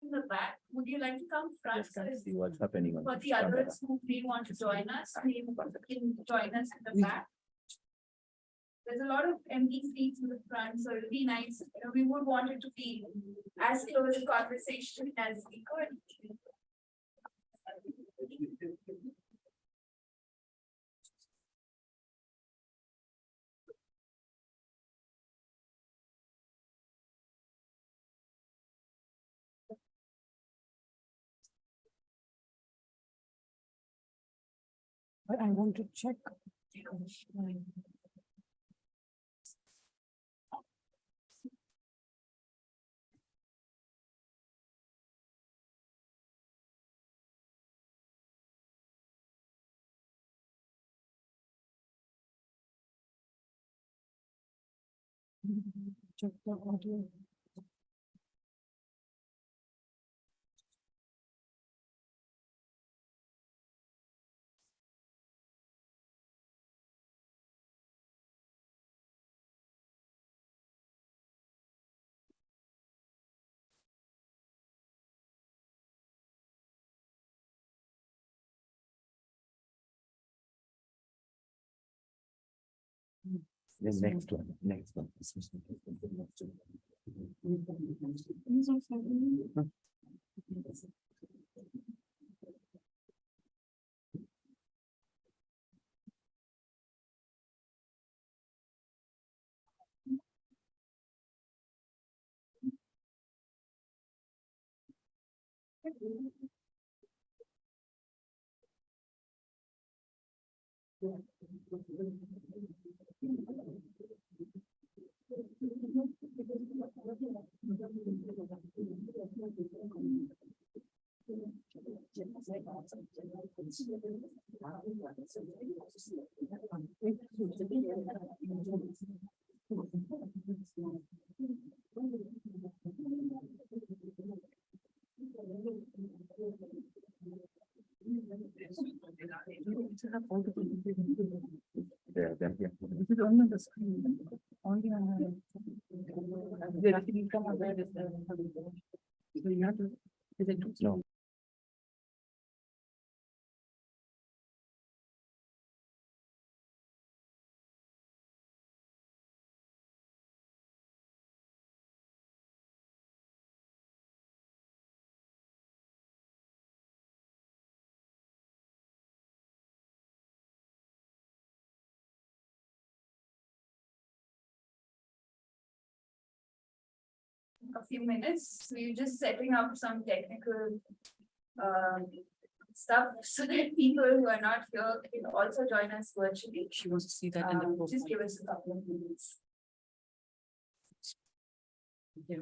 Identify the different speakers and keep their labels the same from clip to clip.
Speaker 1: in the back. Would you like to come front?
Speaker 2: Just can see what's happening.
Speaker 1: For the others who may want to join us, may can join us in the back. There's a lot of empty seats in the front, so it'll be nice. We would want it to be as close a conversation as we could.
Speaker 3: But I want to check. Check the audio.
Speaker 2: The next one.
Speaker 3: This is only the screen. Only on so you have to. Is it
Speaker 2: No.
Speaker 1: A few minutes. We're just setting up some technical stuff so that people who are not here can also join us virtually.
Speaker 3: She wants to see that in the profile.
Speaker 1: Just give us a couple of minutes.
Speaker 3: Yeah.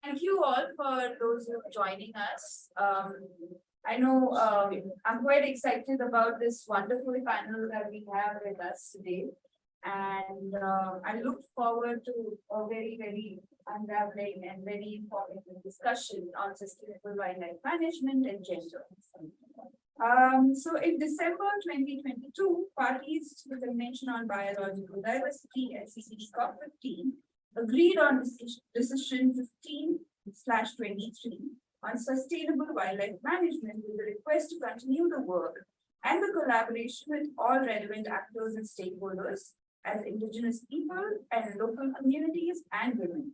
Speaker 1: Thank you all for those who are joining us. I know I'm quite excited about this wonderful panel that we have with us today. And I look forward to a very, very unraveling and very informative discussion on sustainable wildlife management and gender. So in December 2022, parties to the Convention on Biological Diversity at CCD COP15 agreed on decision 15/23 on sustainable wildlife management with a request to continue the work and the collaboration with all relevant actors and stakeholders as indigenous people and local communities and women.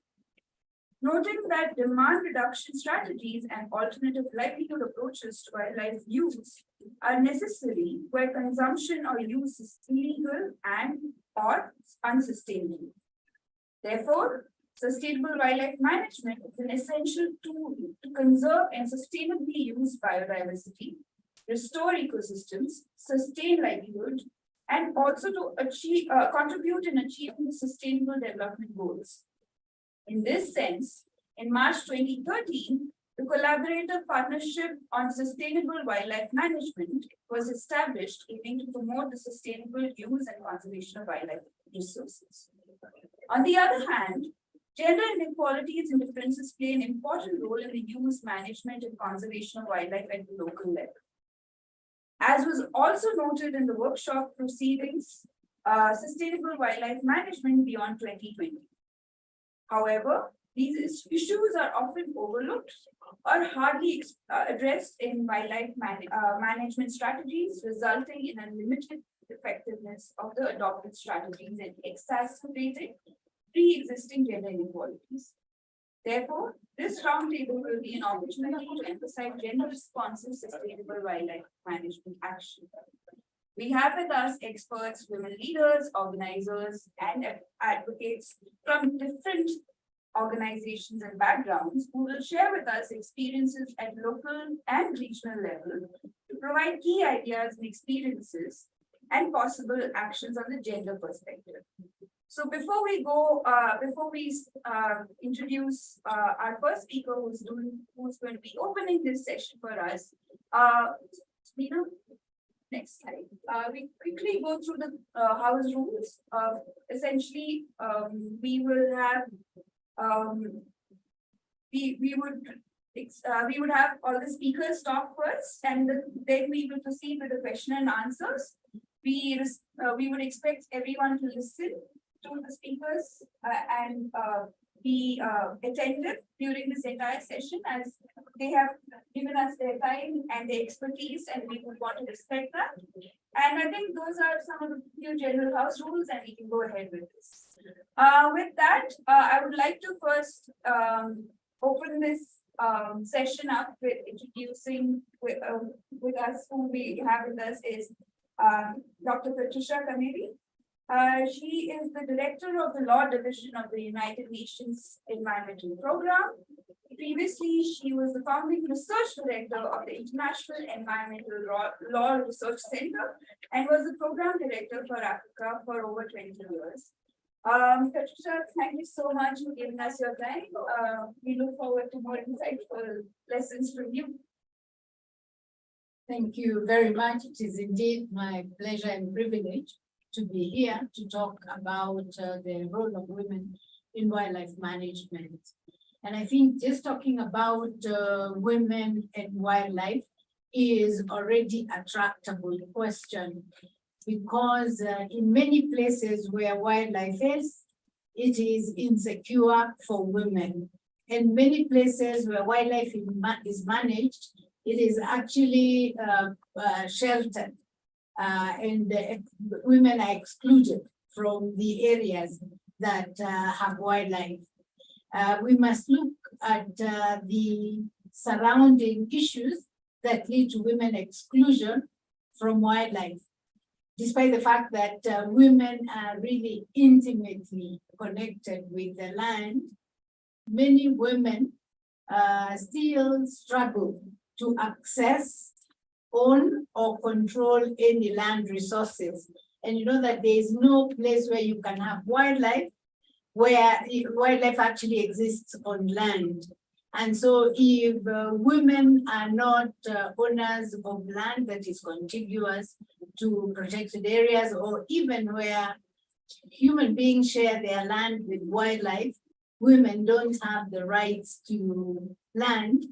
Speaker 1: Noting that demand reduction strategies and alternative livelihood approaches to wildlife use are necessary where consumption or use is illegal and or unsustainable. Therefore, sustainable wildlife management is an essential tool to conserve and sustainably use biodiversity, restore ecosystems, sustain livelihood, and also to achieve, contribute in achieving the sustainable development goals. In this sense, in March 2013, the Collaborative Partnership on Sustainable Wildlife Management was established aiming to promote the sustainable use and conservation of wildlife resources. On the other hand, gender inequalities and differences play an important role in the use, management, and conservation of wildlife at the local level. As was also noted in the workshop proceedings, Sustainable Wildlife Management Beyond 2020. However, these issues are often overlooked or hardly addressed in wildlife management strategies, resulting in a limited effectiveness of the adopted strategies and exacerbating pre-existing gender inequalities. Therefore, this roundtable will be an opportunity to emphasize gender-responsive sustainable wildlife management action. We have with us experts, women leaders, organizers, and advocates from different organizations and backgrounds who will share with us experiences at local and regional level to provide key ideas and experiences and possible actions on the gender perspective. So before we go, introduce our first speaker who's going to be opening this session for us, next slide. We quickly go through the house rules. Essentially, we will have we would have all the speakers talk first, and then we will proceed with the question and answers. We would expect everyone to listen to the speakers and be attentive during this entire session, as they have given us their time and their expertise, and we would want to respect that. And I think those are some of the few general house rules, and we can go ahead with this. With that, I would like to first open this session up with introducing with us, who we have with us is Dr. Patricia Kameri. She is the director of the Law Division of the United Nations Environmental Program. Previously, she was the founding research director of the International Environmental Law Research Center and was the program director for Africa for over 20 years. Patricia, thank you so much for giving us your time. We look forward to more insightful lessons from you.
Speaker 4: Thank you very much. It is indeed my pleasure and privilege to be here to talk about the role of women in wildlife management. And I think just talking about women and wildlife is already a tractable question, because in many places where wildlife is, it is insecure for women. And many places where wildlife is managed, it is actually sheltered, and women are excluded from the areas that have wildlife. We must look at the surrounding issues that lead to women exclusion from wildlife. Despite the fact that women are really intimately connected with the land, many women still struggle to access, own, or control any land resources. And you know that there is no place where you can have wildlife where wildlife actually exists on land. And so if women are not owners of land that is contiguous to protected areas, or even where human beings share their land with wildlife, women don't have the rights to land,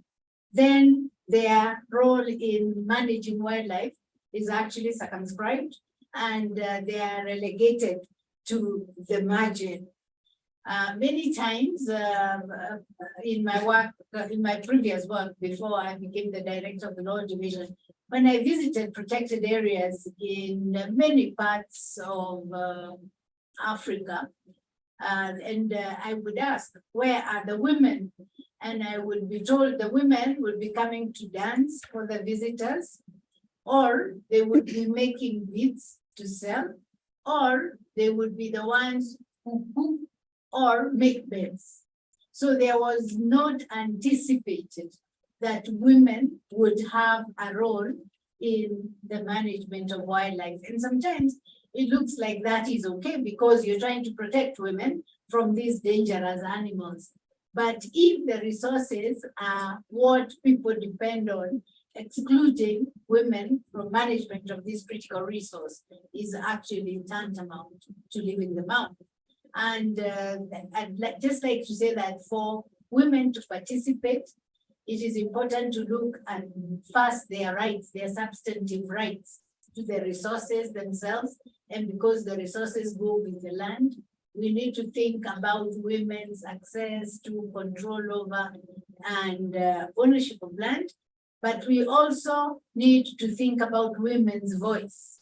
Speaker 4: then their role in managing wildlife is actually circumscribed, and they are relegated to the margin. Many times in my work, in my previous work before I became the director of the Law Division, when I visited protected areas in many parts of Africa, and I would ask, where are the women? And I would be told the women would be coming to dance for the visitors, or they would be making beads to sell, or they would be the ones who cook or make beds. So there was not anticipated that women would have a role in the management of wildlife. And sometimes it looks like that is okay because you're trying to protect women from these dangerous animals. But if the resources are what people depend on, excluding women from management of this critical resource is actually tantamount to leaving them out. And I'd just like to say that for women to participate, it is important to look at first their rights, their substantive rights to the resources themselves. And because the resources go with the land, we need to think about women's access to control over and ownership of land. But we also need to think about women's voice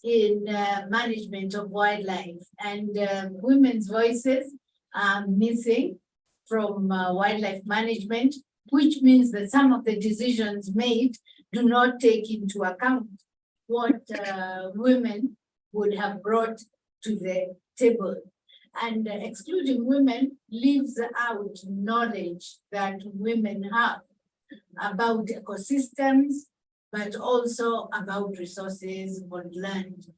Speaker 4: in management of wildlife, and women's voices are missing from wildlife management, which means that some of the decisions made do not take into account what women would have brought to the table. And excluding women leaves out knowledge that women have about ecosystems, but also about resources on land.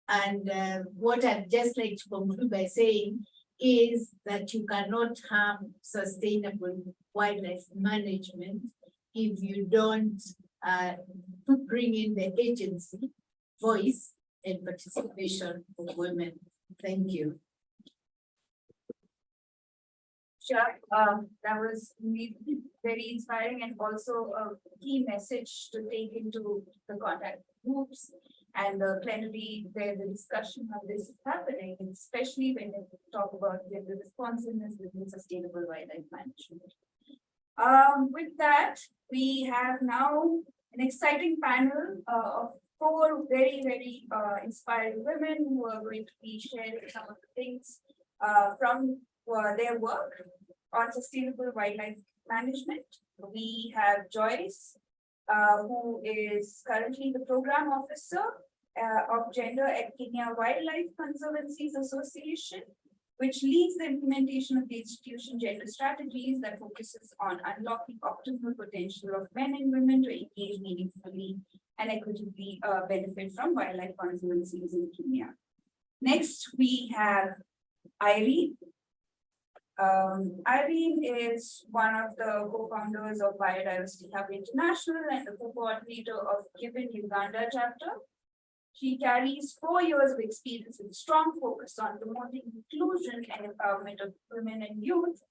Speaker 4: And what I'd just like to conclude by saying is that you cannot have sustainable wildlife management if you don't bring in the agency, voice, and participation of women. Thank you.
Speaker 1: Sure, that was indeed very inspiring and also a key message to take into the contact groups and the plenary where the discussion of this is happening, especially when we talk about gender responsiveness within sustainable wildlife management. With that, we have now an exciting panel of 4 very inspiring women who are going to be sharing some of the things from their work on sustainable wildlife management. We have Joyce, who is currently the program officer of Gender at Kenya Wildlife Conservancies Association, which leads the implementation of the institution gender strategies that focuses on unlocking optimal potential of men and women to engage meaningfully and equitably benefit from wildlife conservancies in Kenya. Next, we have Irene. Irene is one of the co-founders of Biodiversity Hub International and the co-coordinator of Given Uganda chapter. She carries 4 years of experience with strong focus on promoting inclusion and empowerment of women and youth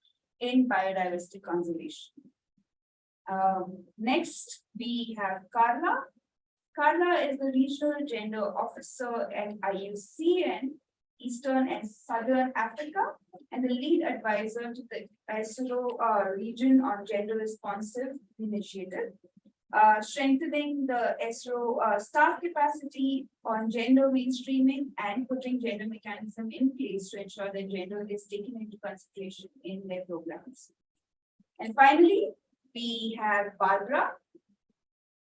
Speaker 1: in biodiversity conservation. Next, we have Carla. Carla is the Regional Gender Officer at IUCN, Eastern and Southern Africa, and the lead advisor to the ESRO region on gender responsive initiative, strengthening the ESRO staff capacity on gender mainstreaming and putting gender mechanism in place to ensure that gender is taken into consideration in their programs. And finally, we have Barbara.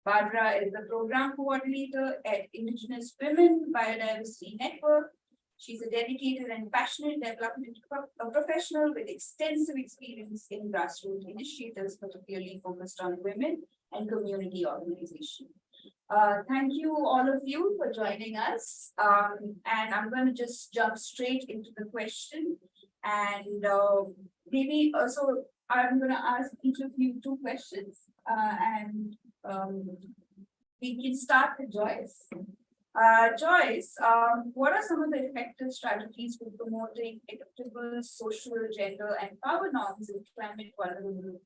Speaker 1: Barbara is the program coordinator at Indigenous Women Biodiversity Network. She's a dedicated and passionate development professional with extensive experience in grassroots initiatives, particularly focused on women and community organization. Thank you, all of you, for joining us. And I'm going to just jump straight into the question. And maybe also, I'm going to ask each of you 2 questions. We can start with Joyce. Joyce, what are some of the effective strategies for promoting equitable social, gender, and power norms in climate vulnerable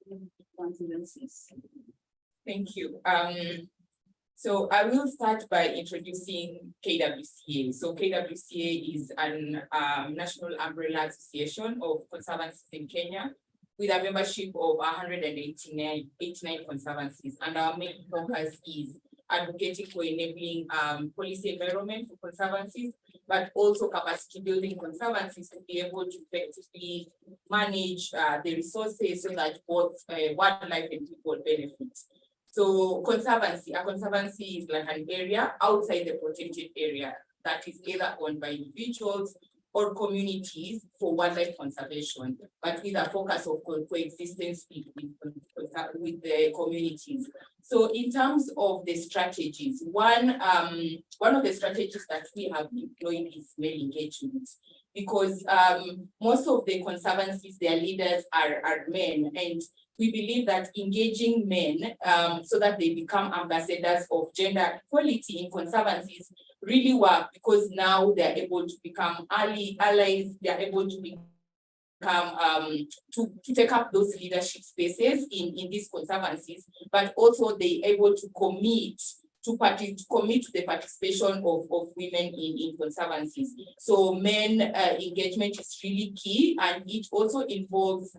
Speaker 1: conservancies?
Speaker 5: Thank you. So I will start by introducing KWCA. So KWCA is an national umbrella association of conservancies in Kenya with a membership of 189 conservancies. And our main focus is advocating for enabling policy environment for conservancies, but also capacity building conservancies to be able to effectively manage the resources so that both wildlife and people benefit. So a conservancy is like an area outside the protected area that is either owned by individuals or communities for wildlife conservation, but with a focus of coexistence with the communities. So in terms of the strategies, one of the strategies that we have employed is male engagement, because most of the conservancies, their leaders are men, and we believe that engaging men so that they become ambassadors of gender equality in conservancies really work, because now they're able to become allies, they're able to become to take up those leadership spaces in these conservancies, but also they're able to commit to the participation of women in conservancies. So men engagement is really key, and it also involves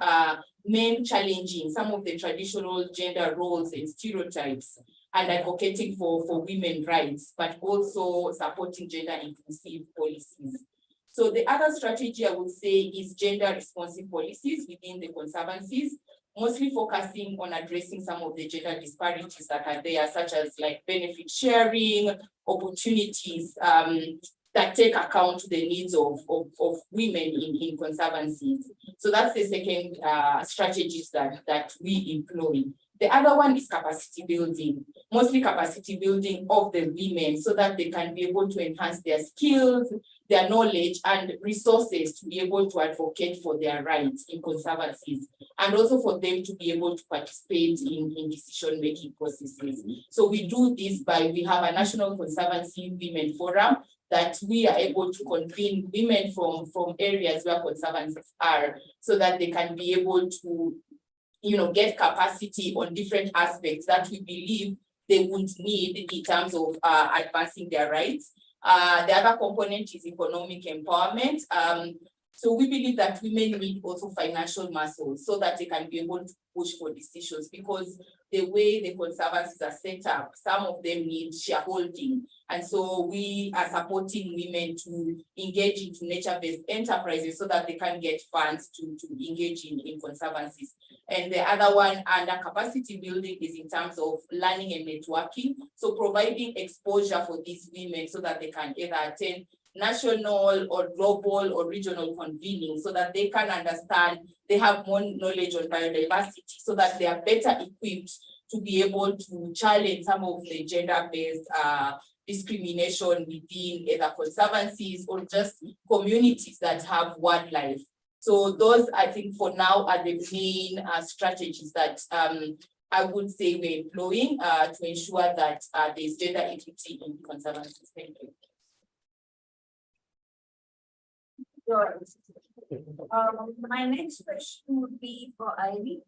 Speaker 5: men challenging some of the traditional gender roles and stereotypes and advocating for women rights, but also supporting gender inclusive policies. So the other strategy I would say is gender responsive policies within the conservancies, mostly focusing on addressing some of the gender disparities that are there, such as like benefit sharing, opportunities that take account to the needs of women in conservancies. So that's the second strategies that we employ. The other one is capacity building, mostly capacity building of the women so that they can be able to enhance their skills, their knowledge and resources to be able to advocate for their rights in conservancies, and also for them to be able to participate in decision-making processes. So we do this we have a National Conservancy Women Forum that we are able to convene women from areas where conservancies are, so that they can be able to get capacity on different aspects that we believe they would need in terms of advancing their rights. The other component is economic empowerment. So we believe that women need also financial muscle so that they can be able to push for decisions, because the way the conservancies are set up, some of them need shareholding. And so we are supporting women to engage into nature-based enterprises so that they can get funds to engage in conservancies. And the other one under capacity building is in terms of learning and networking. So providing exposure for these women so that they can either attend national or global or regional convening, so that they can understand, they have more knowledge on biodiversity, so that they are better equipped to be able to challenge some of the gender-based discrimination within either conservancies or just communities that have wildlife. So those, I think, for now are the main strategies that I would say we're employing to ensure that there's gender equity in conservancies. Thank you.
Speaker 1: Sure. My next question would be for Irene.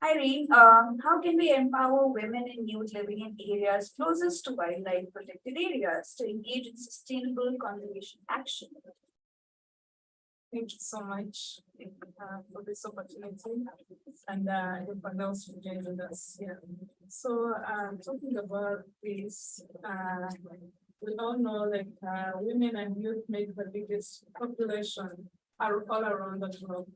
Speaker 1: Irene, how can we empower women and youth living in areas closest to wildlife protected areas to engage in sustainable conservation action?
Speaker 3: Thank you so much for this opportunity, and everyone else for joining us here. So talking about this, we all know that women and youth make the biggest population all around the globe.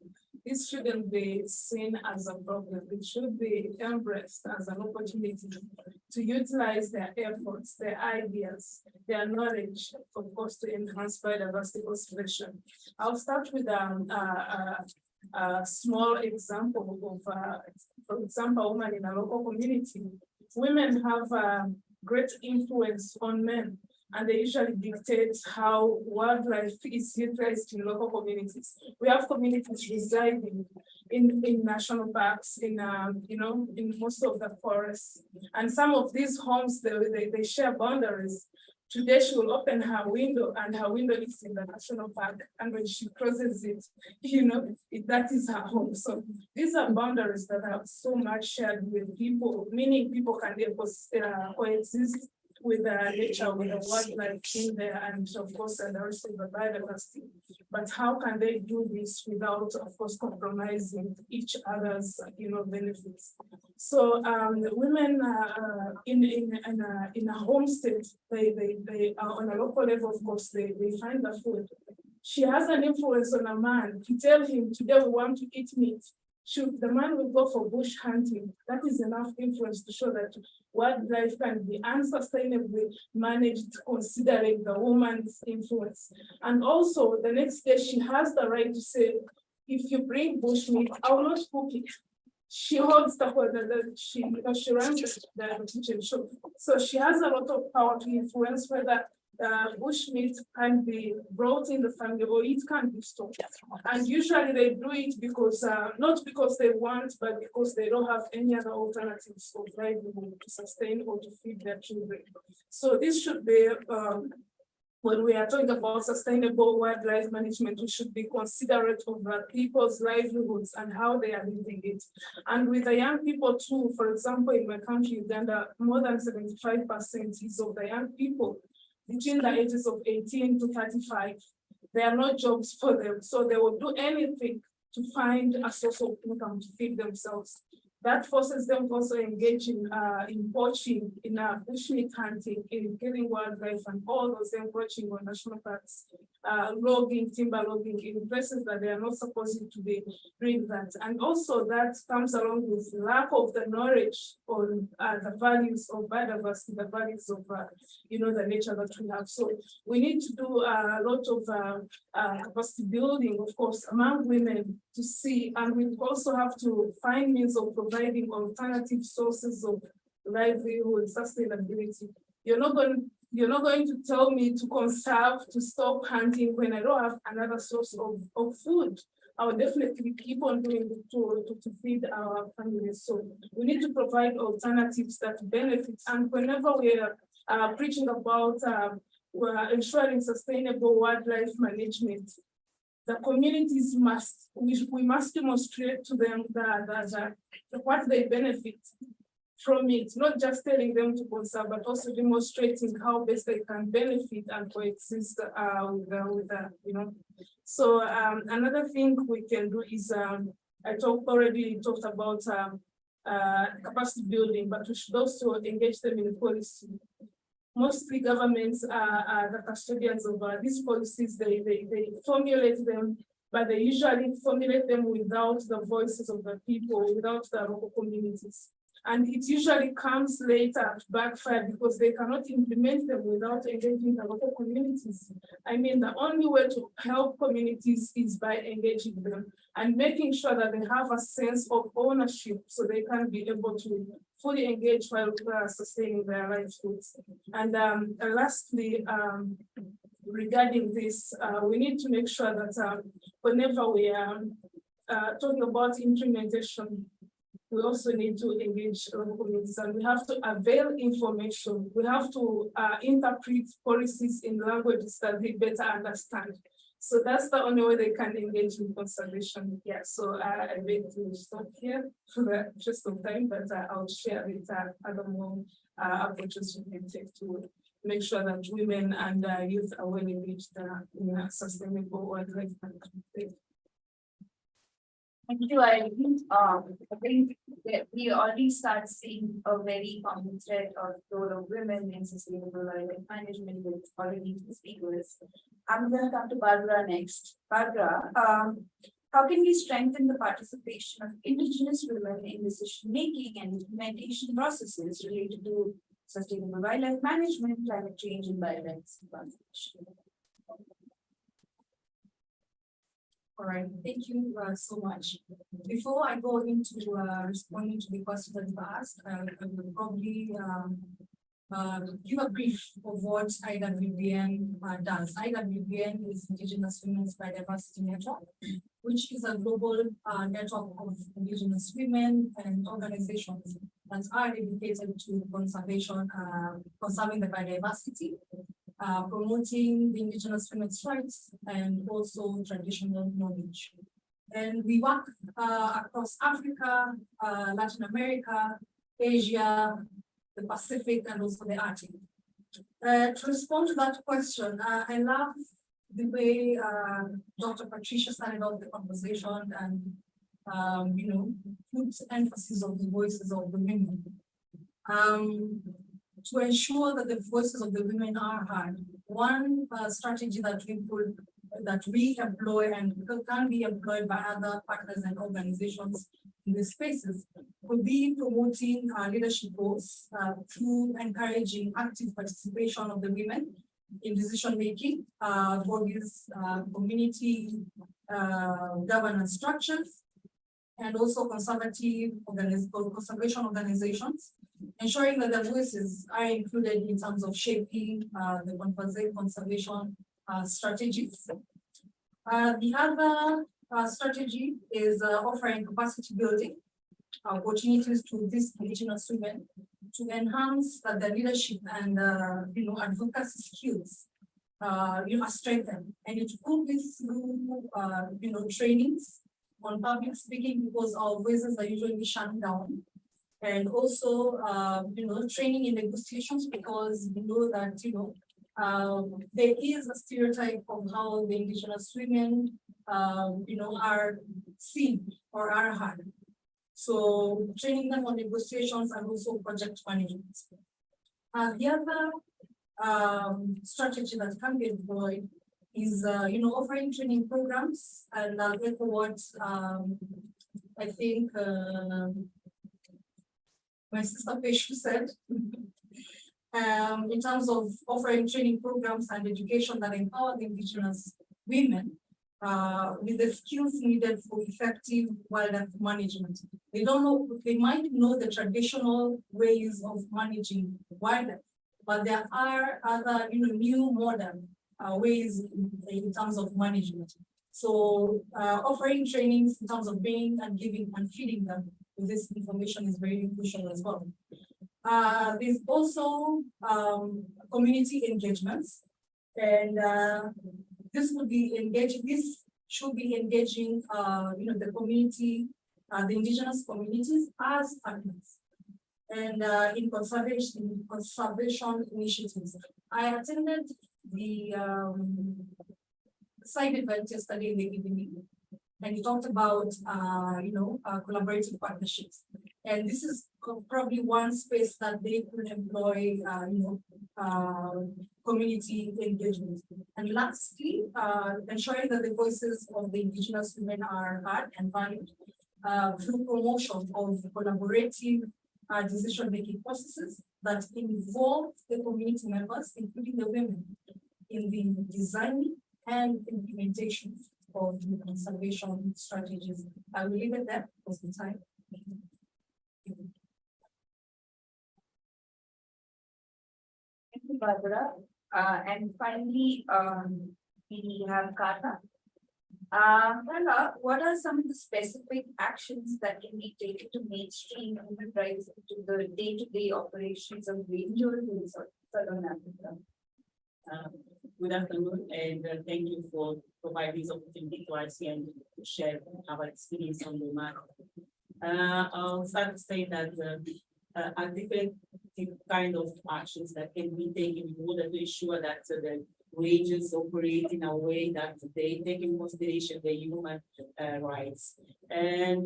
Speaker 3: This shouldn't be seen as a problem. It should be embraced as an opportunity to utilize their efforts, their ideas, their knowledge, of course, to enhance biodiversity conservation. I'll start with a small example of, for example, women in a local community. Women have great influence on men, and they usually dictate how wildlife is utilized in local communities. We have communities residing in national parks, in most of the forests, and some of these homes they share boundaries Today she will open her window and her window is in the national park. And when she crosses it, that is her home. So these are boundaries that are so much shared with people, meaning people can coexist with nature, with the wildlife in there, and of course, and also the biodiversity. But how can they do this without, of course, compromising each other's, benefits? So the women in a homestead, they are on a local level, of course, they find the food. She has an influence on a man. To tell him today we want to eat meat. The man will go for bush hunting. That is enough influence to show that wildlife can be unsustainably managed considering the woman's influence. And also the next day she has the right to say, if you bring bush meat, I will not cook it. She holds she runs the kitchen. So she has a lot of power to influence whether bush meat can be brought in the family or it can be stored. And usually they do it because, not because they want, but because they don't have any other alternatives of livelihood to sustain or to feed their children. So this should be, when we are talking about sustainable wildlife management, we should be considerate of people's livelihoods and how they are living it. And with the young people too, for example, in my country, Uganda, more than 75% is of the young people between the ages of 18 to 35. There are no jobs for them, so they will do anything to find a source of income to feed themselves. That forces them to also engage in poaching, in bushmeat hunting, in killing wildlife, and all those encroaching on national parks, logging, timber logging in places that they are not supposed to be doing that. And also that comes along with lack of the knowledge on the values of biodiversity, the values of the nature that we have. So we need to do a lot of capacity building, of course, among women to see, and we also have to find means of providing alternative sources of livelihood, sustainability. You're not going to tell me to conserve, to stop hunting when I don't have another source of food. I will definitely keep on doing it to feed our families. So we need to provide alternatives that benefit. And whenever we are preaching about ensuring sustainable wildlife management, the communities we must demonstrate to them what they benefit from it, not just telling them to conserve, but also demonstrating how best they can benefit and coexist with. So another thing we can do is, I already talked about capacity building, but we should also engage them in policy. Mostly governments are the custodians of these policies. They formulate them, but they usually formulate them without the voices of the people, without the local communities. And it usually comes later to backfire because they cannot implement them without engaging the local communities. I mean, the only way to help communities is by engaging them and making sure that they have a sense of ownership so they can be able to fully engage while sustaining their livelihoods. And lastly, regarding this, we need to make sure that whenever we are talking about implementation, we also need to engage local communities, and we have to avail information. We have to interpret policies in languages that they better understand. So that's the only way they can engage in conservation. Yeah, so I beg to stop here for the interest of time, but I'll share with other more approaches we can take to make sure that women and youth are well engaged in a sustainable wildlife management.
Speaker 1: Thank you. I think that we already start seeing a very common thread of role of women in sustainable wildlife management with already two speakers. I'm going to come to Barbara next. Barbara, how can we strengthen the participation of Indigenous women in decision making and implementation processes related to sustainable wildlife management, climate change, and biodiversity conservation?
Speaker 6: All right, thank you so much. Before I go into responding to the question that you asked, I will probably give a brief of what IWBN does. IWBN is Indigenous Women's Biodiversity Network, which is a global network of Indigenous women and organizations that are dedicated to conservation, conserving the biodiversity, promoting the Indigenous women's rights, and also traditional knowledge. And we work across Africa, Latin America, Asia, the Pacific, and also the Arctic. To respond to that question, I love the way Dr. Patricia started off the conversation and, put emphasis on the voices of the women. To ensure that the voices of the women are heard, one strategy that we employ and can be employed by other partners and organizations in these spaces will be promoting leadership roles through encouraging active participation of the women in decision making bodies, community governance structures, and also conservation organizations, ensuring that their voices are included in terms of shaping the conservation strategies. The other strategy is offering capacity building opportunities to these Indigenous women to enhance their leadership and advocacy skills are strengthened. And it could be through trainings on public speaking, because our voices are usually shut down, and also training in negotiations, because we know that there is a stereotype of how the Indigenous women are seen or are heard. So training them on negotiations and also project management. The other strategy that can be employed is offering training programs, and echo what I think my sister Peshu said. In terms of offering training programs and education that empower the Indigenous women with the skills needed for effective wildlife management. They might know the traditional ways of managing wildlife, but there are other new modern ways in terms of management. So offering trainings in terms of being and giving and feeding them with this information is very crucial as well. There's also community engagements, and this should be engaging the community, the Indigenous communities as partners, and in conservation initiatives. I attended the side event yesterday in the evening, and you talked about collaborative partnerships, and this is probably one space that they could employ community engagement. And lastly, ensuring that the voices of the Indigenous women are heard and valued through promotion of collaborative decision-making processes that involve the community members, including the women, in the designing and implementation of the conservation strategies. I will leave it there because the time.
Speaker 1: Thank you, Barbara. And finally, we have Carla. Carla, what are some of the specific actions that can be taken to mainstream human rights into the day-to-day operations of rangers in Southern Africa?
Speaker 7: Good afternoon, and thank you for providing this opportunity to us here and to share our experience on the matter. I'll start to say that a different kind of actions that can be taken in order to ensure that the ranges operate in a way that they take in consideration the human rights. And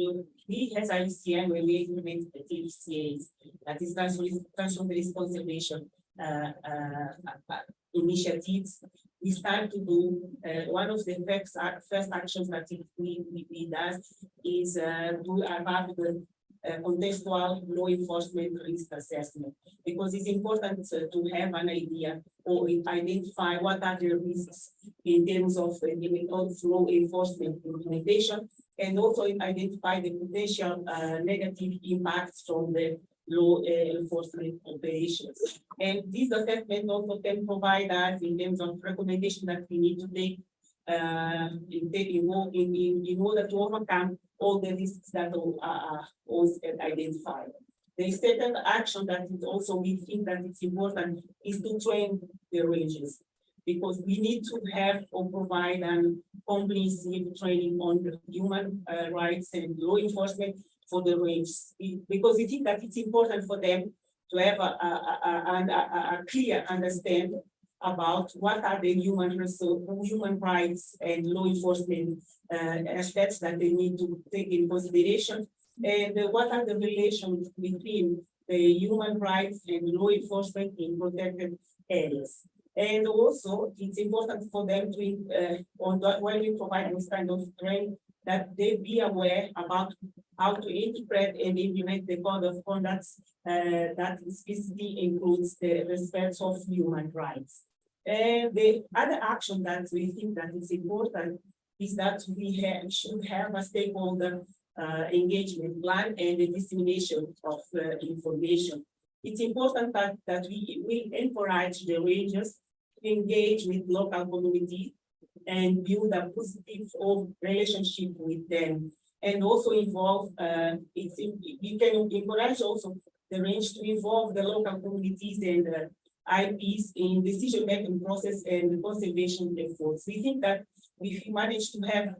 Speaker 7: we as IUCN, when we implement the TFCAs, that is transfrontier conservation initiatives, we start to do one of the first actions that we does is do about the contextual law enforcement risk assessment, because it's important to have an idea or identify what are the risks in terms of law enforcement implementation, and also identify the potential negative impacts from the law enforcement operations. And this assessment also can provide us in terms of recommendation that we need to take in order to overcome all the risks that are also identified. The second action that is also we think that it's important is to train the rangers, because we need to have or provide comprehensive training on the human rights and law enforcement for the ranges, because we think that it's important for them to have a clear understanding about what are the human rights and law enforcement aspects that they need to take in consideration, and what are the relations between the human rights and law enforcement in protected areas. And also, it's important for them to, when we provide this kind of training, that they be aware about how to interpret and implement the code of conduct that explicitly includes the respect of human rights. And the other action that we think that is important is that we should have a stakeholder engagement plan and the dissemination of information. It's important that we encourage the rangers to engage with local community and build a positive relationship with them, and also involve, you can encourage also the range to involve the local communities and IPs in decision-making process and conservation efforts. We think that if we manage to have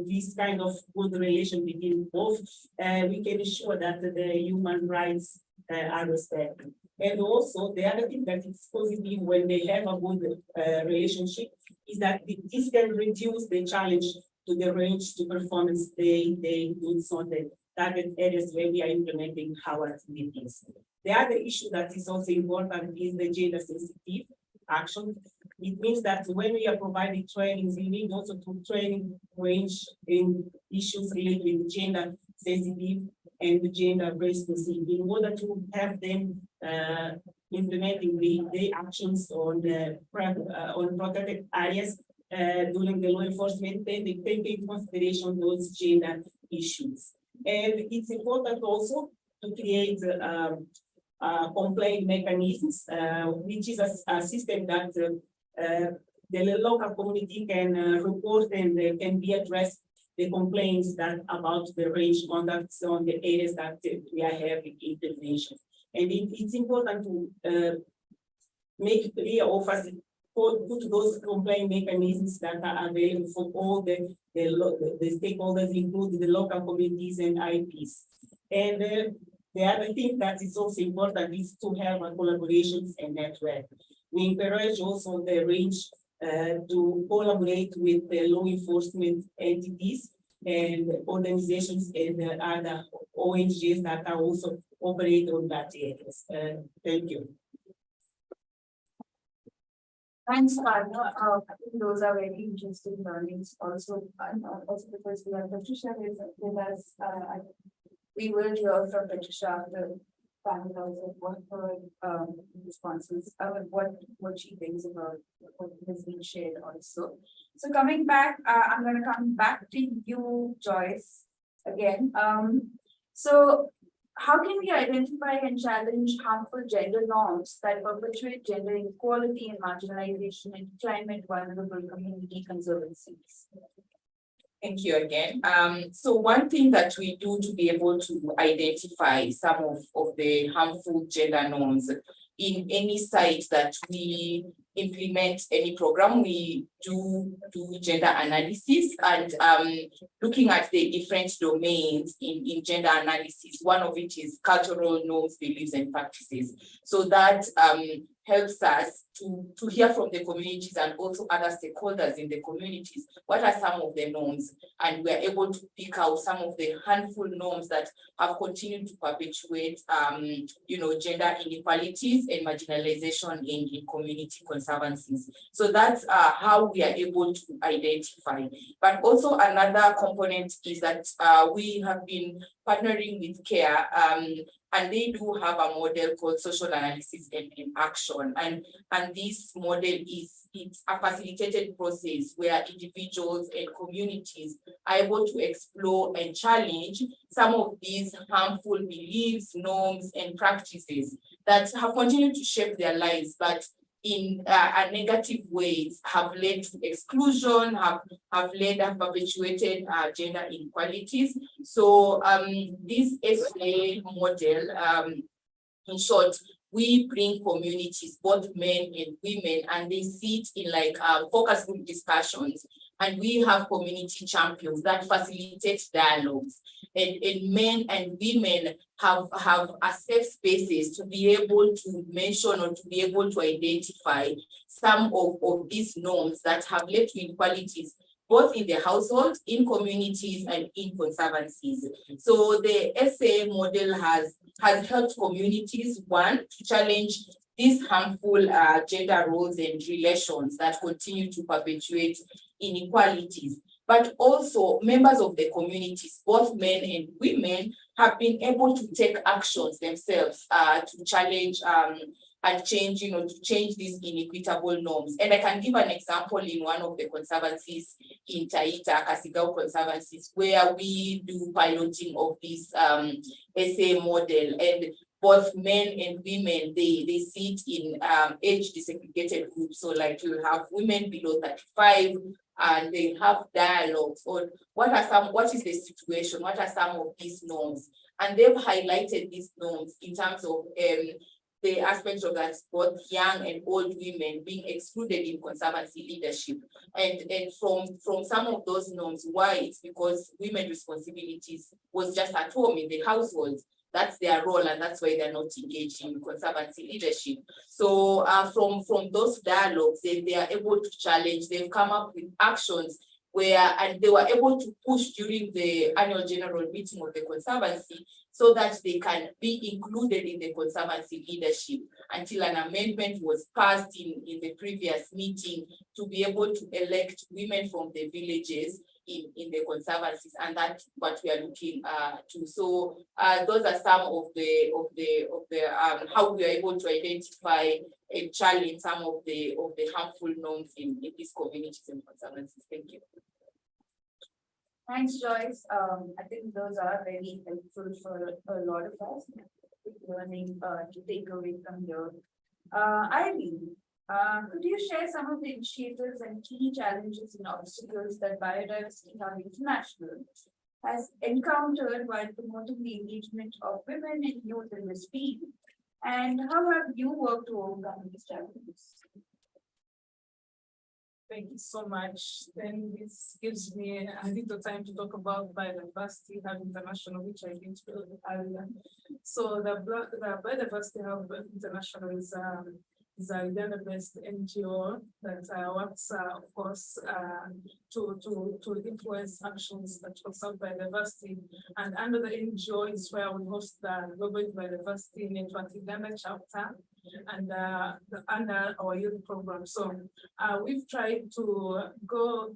Speaker 7: this kind of good relation between both, we can ensure that the human rights are respected. And also, the other thing that is positive when they have a good relationship is that this can reduce the challenge to the range to performance they goods on the target areas where we are implementing our activities. The other issue that is also important is the gender sensitive action. It means that when we are providing trainings, we need also to train range in issues related with gender sensitive and gender responsive in order to have them implementing the actions on the on protected areas during the law enforcement, then they take into consideration those gender issues. And it's important also to create complaint mechanisms, which is a system that the local community can report and can be addressed the complaints that about the range conducts on the areas that we are having intervention. And it's important to make clear or put those complaint mechanisms that are available for all the stakeholders, including the local communities and IPs. And the other thing that is also important is to have a collaborations and network. We encourage also the range to collaborate with the law enforcement entities and organizations and other ONGs that are also operate on that areas. Thank you.
Speaker 1: Thanks, Karna. I think those are very interesting learnings also, also because we have Patricia with us. We will hear from Patricia after panel also what her responses, what she thinks about what has been shared also. So coming back, I'm going to come back to you, Joyce, again. So how can we identify and challenge harmful gender norms that perpetuate gender inequality and marginalization in climate vulnerable community conservancies?
Speaker 5: Thank you again. So one thing that we do to be able to identify some of the harmful gender norms in any site that we implement any program, we do gender analysis and looking at the different domains in gender analysis. One of which is cultural norms, beliefs, and practices. So that helps us to hear from the communities and also other stakeholders in the communities. What are some of the norms? And we're able to pick out some of the harmful norms that have continued to perpetuate, gender inequalities and marginalization in community conservancies. So that's how we are able to identify. But also another component is that we have been partnering with CARE and they do have a model called social analysis and action. And this model it's a facilitated process where individuals and communities are able to explore and challenge some of these harmful beliefs, norms, and practices that have continued to shape their lives, but in a negative ways have led to exclusion, have perpetuated gender inequalities. So this SA model, in short, we bring communities, both men and women, and they sit in like focus group discussions, and we have community champions that facilitate dialogues, and men and women have a safe spaces to be able to mention or to be able to identify some of these norms that have led to inequalities, both in the household, in communities, and in conservancies. So the SA model has helped communities, one, to challenge these harmful gender roles and relations that continue to perpetuate inequalities. But also members of the communities, both men and women, have been able to take actions themselves to challenge and change, to change these inequitable norms. And I can give an example in one of the conservancies in Taita, Kasigao conservancies, where we do piloting of this SA model, and both men and women, they sit in age desegregated groups. So like you have women below 35, and they have dialogues on what is the situation, what are some of these norms, and they've highlighted these norms in terms of the aspect of that both young and old women being excluded in conservancy leadership, and from some of those norms, why it's because women's responsibilities was just at home in the household. That's their role, and that's why they're not engaged in conservancy leadership. So from those dialogues, they are able to challenge. They've come up with actions and they were able to push during the annual general meeting of the conservancy, so that they can be included in the conservancy leadership, until an amendment was passed in the previous meeting to be able to elect women from the villages in the conservancies, and that's what we are looking to. So those are some of the how we are able to identify and challenge some of the harmful norms in these communities and conservancies. Thank you.
Speaker 1: Thanks, Joyce. I think those are very helpful for a lot of us. Learning to take away from here. Irene, could you share some of the initiatives and key challenges and obstacles that Biodiversity Hub International has encountered while promoting the engagement of women and youth in this field? And how have you worked to overcome these challenges?
Speaker 3: Thank you so much. Then this gives me a little time to talk about Biodiversity Hub International, which I didn't feel earlier. So the Biodiversity Hub International is a Uganda-based NGO that works, of course, to influence actions that conserve biodiversity. And under the NGO is where we host the Global Biodiversity Network Uganda chapter, and under our youth program. So we've tried to go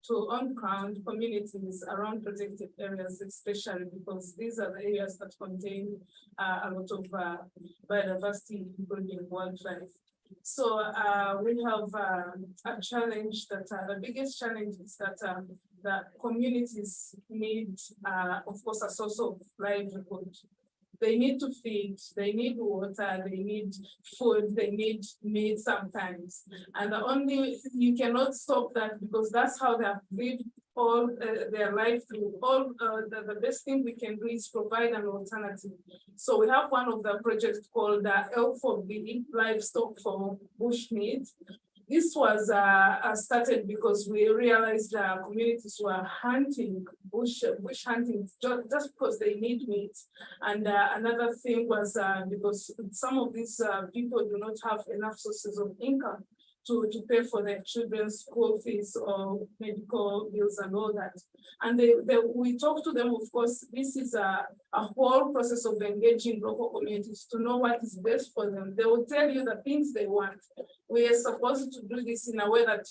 Speaker 3: to on-ground communities around protected areas, especially because these are the areas that contain a lot of biodiversity, including wildlife. So we have a challenge that the biggest challenge is that the communities need, of course, a source of livelihood. They need to feed, they need water, they need food, they need meat sometimes. And you cannot stop that, because that's how they have lived all their life through. The best thing we can do is provide an alternative. So we have one of the projects called L4B, Livestock for Bushmeat. This was started because we realized communities were hunting, bush hunting, just because they need meat. And another thing was because some of these people do not have enough sources of income. to pay for their children's school fees or medical bills and all that. And we talk to them, of course, this is a whole process of engaging local communities to know what is best for them. They will tell you the things they want. We are supposed to do this in a way that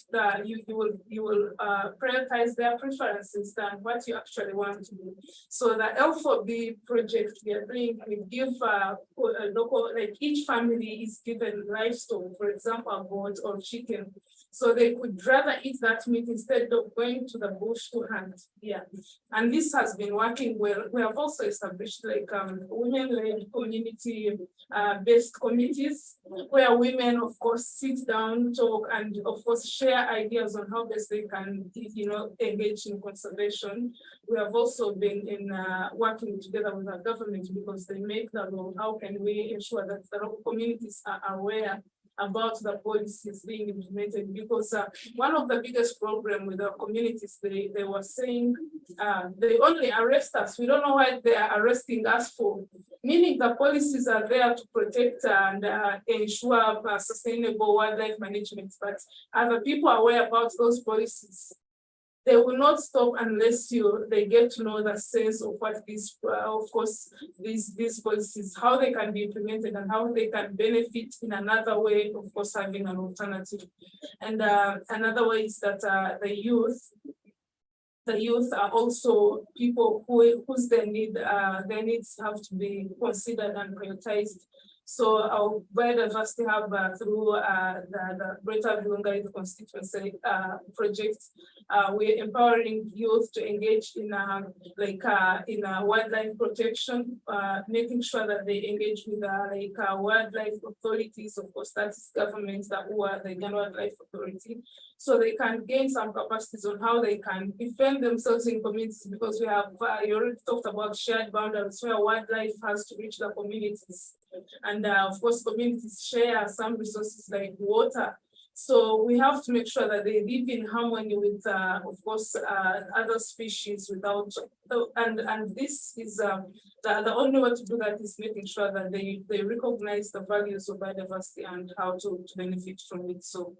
Speaker 3: you will prioritize their preferences than what you actually want to do. So the L4B project we are doing, we give a local, like each family is given livestock, for example, a goat or chicken. So they could rather eat that meat instead of going to the bush to hunt. Yeah, and this has been working well. We have also established like women-led community-based committees where women, of course, sit down, talk, and of course share ideas on how best they can, engage in conservation. We have also been in working together with our government because they make the law. How can we ensure that the local communities are aware about the policies being implemented? Because one of the biggest problem with our communities, they were saying they only arrest us. We don't know what they are arresting us for. Meaning the policies are there to protect and ensure sustainable wildlife management. But are the people aware about those policies? They will not stop unless they get to know the sense of what these, of course, these policies, how they can be implemented and how they can benefit in another way, of course, having an alternative. And another way is that the youth are also people whose their needs have to be considered and prioritized. So our biodiversity hub through the Greater Virunga Youth Constituency project, we're empowering youth to engage in wildlife protection, making sure that they engage with wildlife authorities, of course, that's governments who are the Ghana Wildlife Authority, so they can gain some capacities on how they can defend themselves in communities, because we have you already talked about shared boundaries where wildlife has to reach the communities. And of course, communities share some resources like water. So we have to make sure that they live in harmony with, of course, other species without, and this is the only way to do that is making sure that they recognize the values of biodiversity and how to benefit from it. So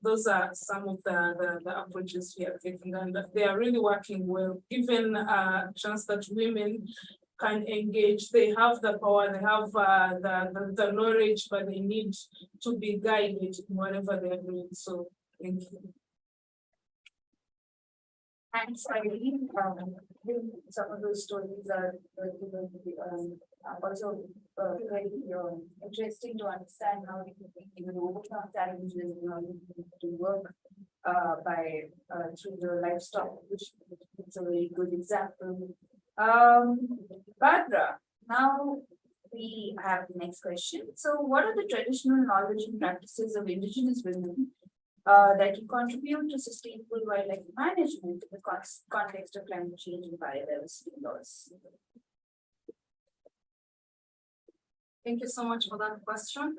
Speaker 3: those are some of the approaches we are taking, and they are really working well, given a chance that women can engage. They have the power, they have the knowledge, but they need to be guided in whatever they're doing. So thank you.
Speaker 1: Thanks, Irene. Some of those stories are also very interesting to understand how we can even overcome challenges to work through the livestock, which is a very good example. Barbara, now we have the next question. So what are the traditional knowledge and practices of indigenous women that can contribute to sustainable wildlife management in the context of climate change and biodiversity loss?
Speaker 6: Thank you so much for that question.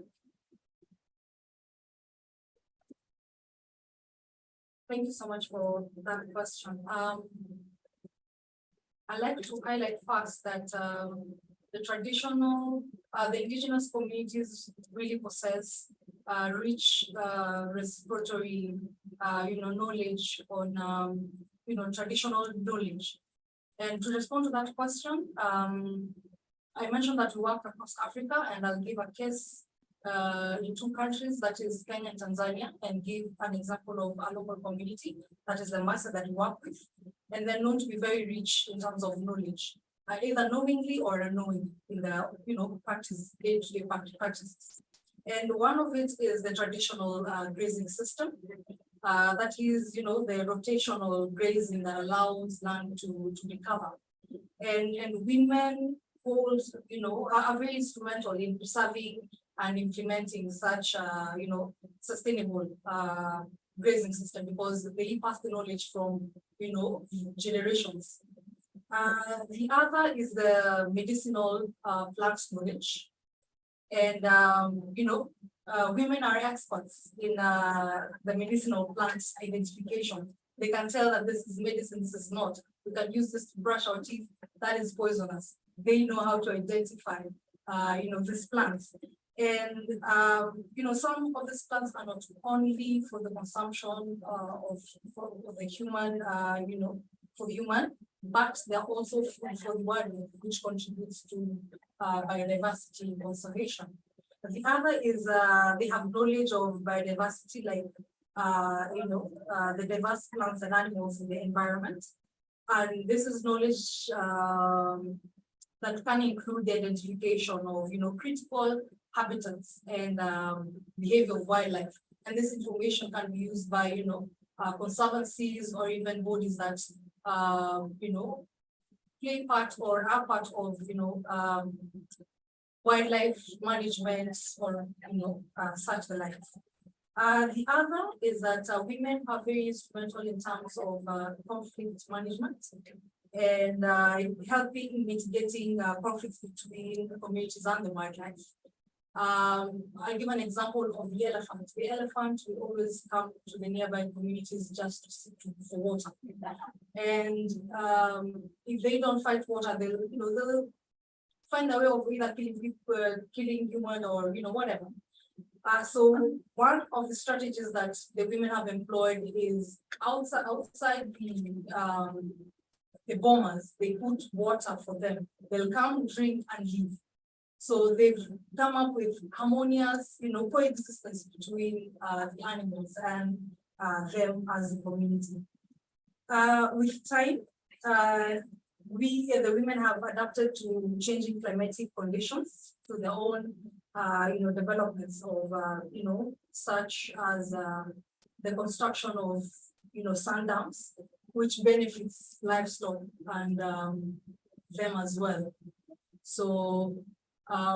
Speaker 6: Thank you so much for that question. I like to highlight first that the indigenous communities really possess rich respiratory, knowledge on, traditional knowledge. And to respond to that question, I mentioned that we work across Africa, and I'll give a case in two countries, that is Kenya and Tanzania, and give an example of a local community, that is the Maasai that we work with, and they're known to be very rich in terms of knowledge, either knowingly or unknowingly in the practice, day-to-day practices. And one of it is the traditional grazing system. That is, the rotational grazing that allows land to recover. And women hold, are very instrumental in preserving and implementing such, sustainable grazing system, because they pass the knowledge from, generations. The other is the medicinal plants knowledge. And, women are experts in the medicinal plants identification. They can tell that this is medicine, this is not. We can use this to brush our teeth, that is poisonous. They know how to identify, these plants. And, some of these plants are not only for the consumption for the human, for human, but they're also food for the wildlife, which contributes to biodiversity conservation. The other is they have knowledge of biodiversity, like the diverse plants and animals in the environment. And this is knowledge that can include the identification of critical habitats and behavior of wildlife. And this information can be used by conservancies or even bodies that play part or are part of wildlife management or such the likes. The other is that women are very instrumental in terms of conflict management and helping mitigating conflicts between the communities and the wildlife. I'll give an example of the elephant. The elephant will always come to the nearby communities just to seek for water. And if they don't find water, they'll find a way of either killing people, killing human, or whatever. So one of the strategies that the women have employed is outside the bombers, they put water for them. They'll come, drink, and leave. So they've come up with harmonious, coexistence between the animals and them as a community. With time, we, the women, have adapted to changing climatic conditions to their own, developments of, such as the construction of, sand dams, which benefits livestock and them as well. So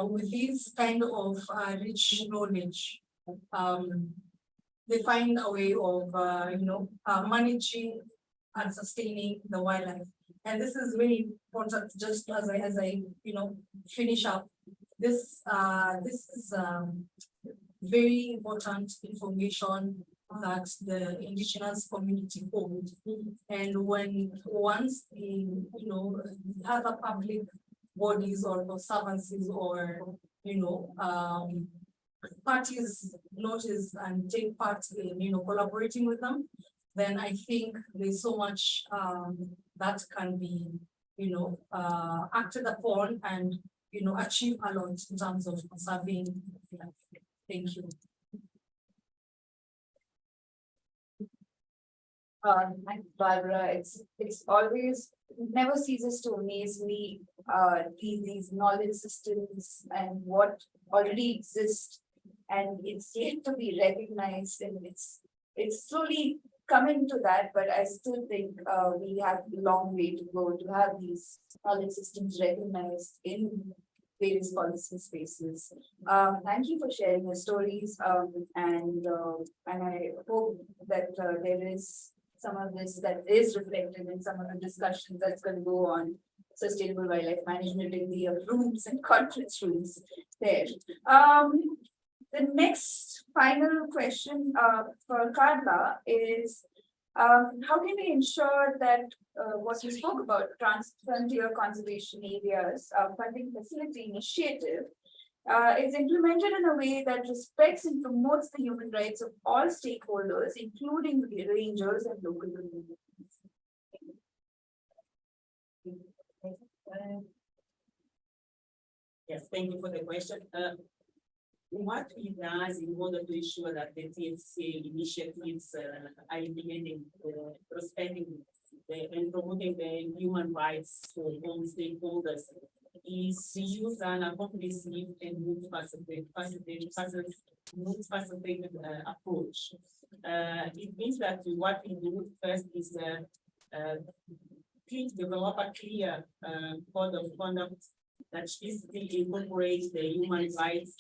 Speaker 6: with this kind of rich knowledge, they find a way of, managing and sustaining the wildlife. And this is really important, just as I finish up. This is very important information that the indigenous community hold. And once the other public bodies or conservancies or parties notice and take part in collaborating with them, then I think there's so much that can be acted upon and achieve a lot in terms of conserving life. Thank you.
Speaker 1: Thanks, Barbara. It's always never ceases to amaze me these knowledge systems and what already exists, and it's yet to be recognized, and it's slowly coming to that, but I still think we have a long way to go to have these knowledge systems recognized in various policy spaces. Thank you for sharing your stories, and I hope that there is some of this that is reflected in some of the discussions that's going to go on sustainable wildlife management in the rooms and conference rooms there. The next final question for Carla is, how can we ensure that what we spoke about, frontier conservation areas funding facility initiative, is implemented in a way that respects and promotes the human rights of all stakeholders, including the rangers and local communities?
Speaker 7: Yes, thank you for the question. What we does in order to ensure that the TFC initiatives are implementing, respecting and promoting the human rights for all stakeholders is to use an comprehensive and multifaceted approach. It means that what we do first is develop a clear code of conduct that basically incorporates the human rights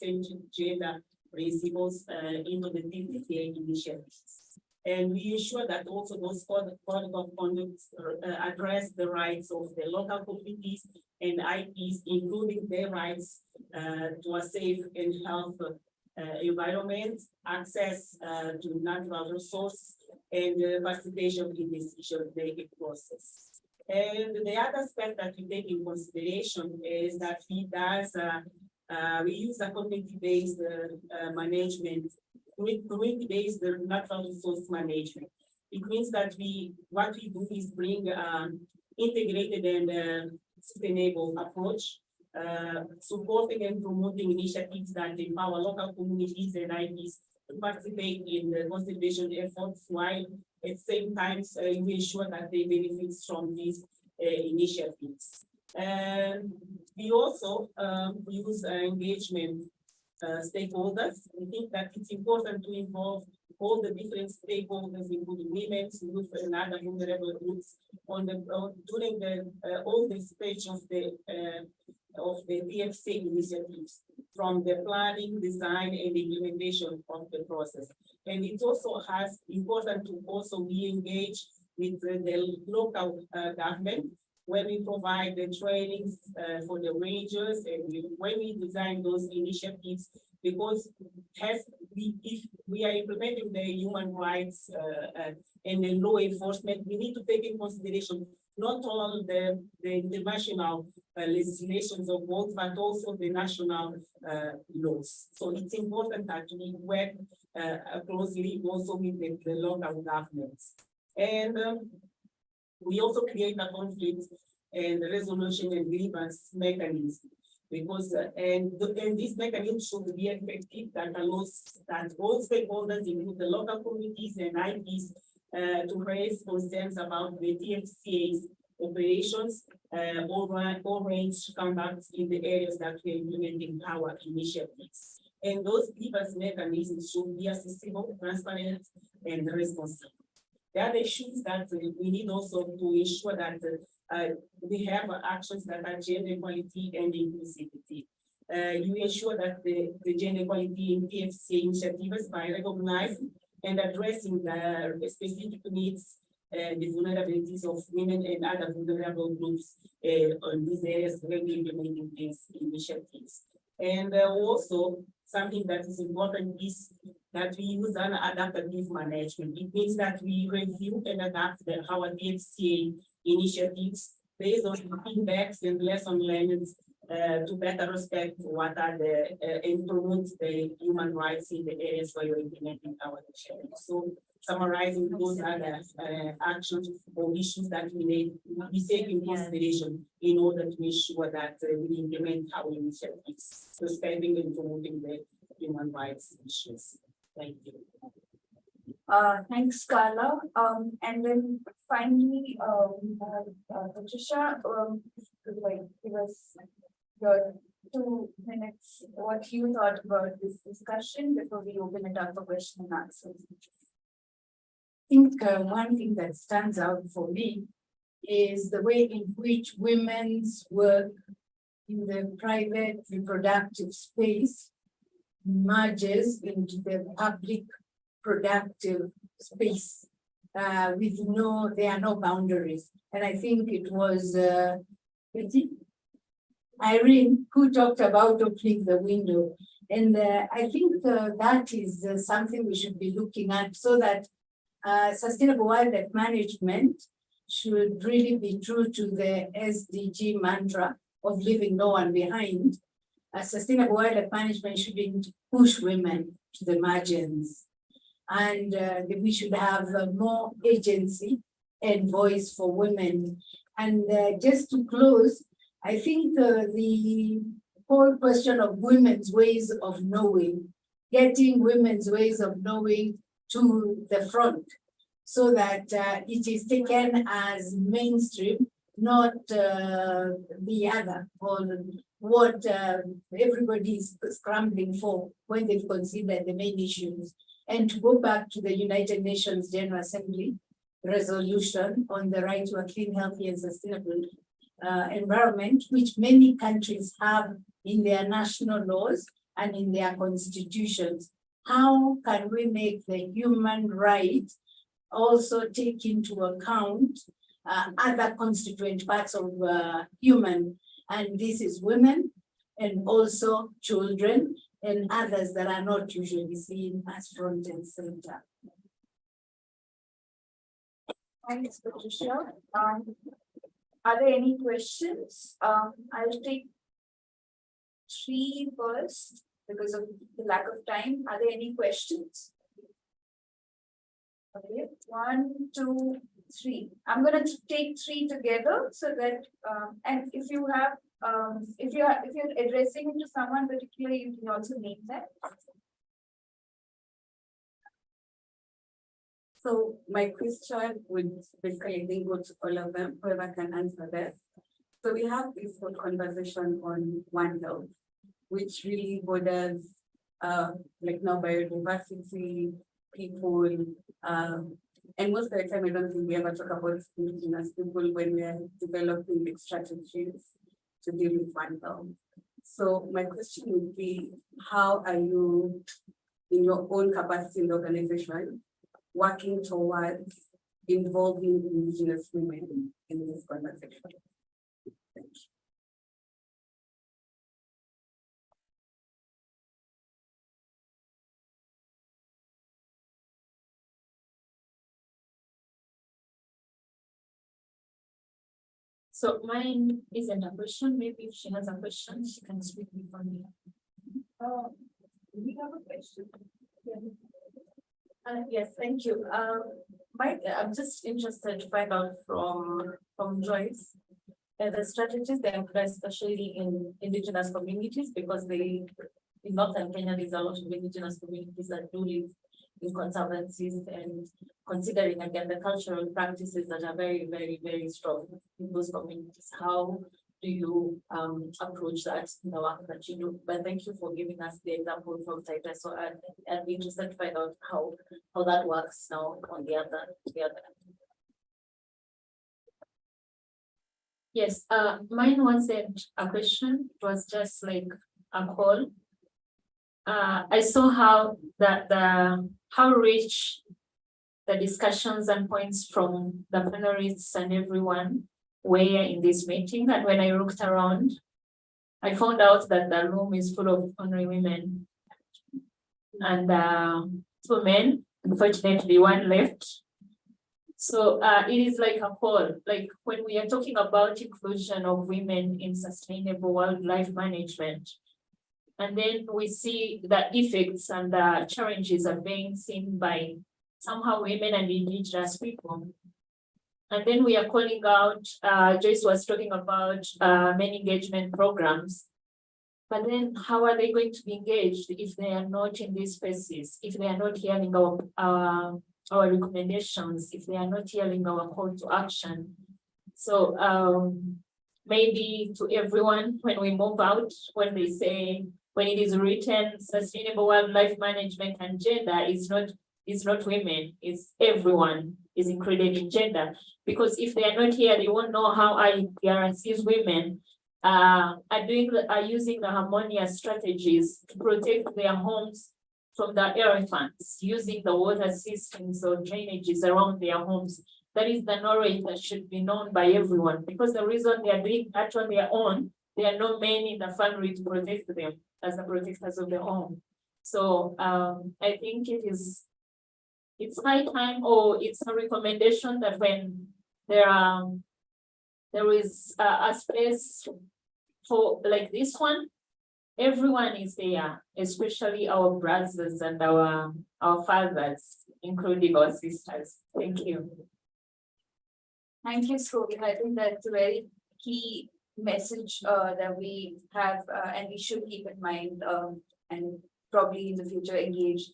Speaker 7: and gender principles into the TFC initiatives. And we ensure that also those code of conduct address the rights of the local communities and IPs, including their rights to a safe and healthy environment, access to natural resources, and participation in the decision-making process. And the other aspect that we take in consideration is that he does We use a community-based management, community-based natural resource management. It means that what we do is bring integrated and sustainable approach, supporting and promoting initiatives that empower local communities and IPs to participate in the conservation efforts, while at the same time we ensure that they benefit from these initiatives. And we also use engagement stakeholders. We think that it's important to involve all the different stakeholders, including women, youth, and other vulnerable groups, during all the stage of the TFC initiatives, from the planning, design, and implementation of the process. And it also has important to also be engaged with the local government, when we provide the trainings for the rangers, and when we design those initiatives, because if we are implementing the human rights and the law enforcement, we need to take in consideration not all the international legislations of both, but also the national laws. So it's important that we work closely also with the local governments. And we also create a conflict and resolution and grievance mechanism, because and this mechanism should be effective, that allows that all stakeholders, including the local communities and IPs, to raise concerns about the TFCA's operations or range conducts in the areas that we are implementing our initiatives. And those grievance mechanisms should be accessible, transparent, and responsive. The other issues that we need also to ensure that we have actions that are gender equality and inclusivity. You ensure that the gender equality in TFC initiatives by recognizing and addressing the specific needs and the vulnerabilities of women and other vulnerable groups on these areas when we implementing these initiatives. And also something that is important is that we use an adaptive management. It means that we review and adapt our TFCA initiatives based on feedbacks and lesson learned to better respect what are and promote the human rights in the areas where you're implementing our initiatives. So summarizing, those are the actions or issues that we need to be taken in consideration in order to ensure that we implement our initiatives, respecting and promoting the human rights issues. Thank you.
Speaker 1: Thanks, Carla. And then finally, Patricia, like give us your 2 minutes, what you thought about this discussion before we open it up for question and answers.
Speaker 4: I think one thing that stands out for me is the way in which women's work in the private reproductive space merges into the public productive space there are no boundaries. And I think it was Irene who talked about opening the window. And I think that is something we should be looking at, so that sustainable wildlife management should really be true to the SDG mantra of leaving no one behind. Sustainable wildlife management shouldn't push women to the margins. And we should have more agency and voice for women. And just to close, I think the whole question of women's ways of knowing, getting women's ways of knowing to the front, so that it is taken as mainstream, not the other, or what everybody is scrambling for when they've considered the main issues. And to go back to the United Nations General Assembly resolution on the right to a clean, healthy, and sustainable environment, which many countries have in their national laws and in their constitutions. How can we make the human rights also take into account other constituent parts of human, and this is women and also children and others that are not usually seen as front and center.
Speaker 1: Thanks, Patricia. Are there any questions? I'll take three first because of the lack of time. Are there any questions? Okay, 1, 2, 3. I'm gonna take three together so that and if you're addressing it to someone particular, you can also name that.
Speaker 8: So my question would basically then go to all of them, whoever can answer this. So we have this whole conversation on One Health, which really borders like now biodiversity, people, and most of the time I don't think we ever talk about indigenous people when we are developing big strategies to deal with One Health. So my question would be, how are you in your own capacity in the organization working towards involving indigenous women in this conversation? Thank you.
Speaker 9: So mine isn't a question. Maybe if she has a question, she can speak before me.
Speaker 1: We have a question.
Speaker 9: Yes, thank you. I'm just interested to find out from Joyce the strategies they employ, especially in indigenous communities, because in northern Kenya, there's a lot of indigenous communities that do live in conservancies, and considering again the cultural practices that are very, very, very strong in those communities. How do you approach that in the work that you do? But thank you for giving us the example from Taita. So I'd be interested to find out how that works now on the other. Yes, mine wasn't a question. It was just like a call. I saw how rich the discussions and points from the panelists and everyone were in this meeting. And when I looked around, I found out that the room is full of only women. And 2 men, unfortunately, one left. So it is like a call, like when we are talking about inclusion of women in sustainable wildlife management, and then we see the effects and the challenges are being seen by somehow women and indigenous people. And then we are calling out, Joyce was talking about men engagement programs. But then how are they going to be engaged if they are not in these spaces, if they are not hearing our recommendations, if they are not hearing our call to action? So maybe to everyone, when we move out, when they say, when it is written, sustainable wildlife management and gender is not women, it's everyone is included in gender. Because if they are not here, they won't know how IPRC's women are using the harmonious strategies to protect their homes from the elephants, using the water systems or drainages around their homes. That is the knowledge that should be known by everyone, because the reason they are doing that on their own, there are no men in the family to protect them as the protectors of their home. So I think it's high time, or it's a recommendation that when there is a space for like this one, everyone is there, especially our brothers and our fathers, including our sisters. Thank you.
Speaker 1: Thank you, Sophie. I think that's a very key message that we have and we should keep in mind and probably in the future engage.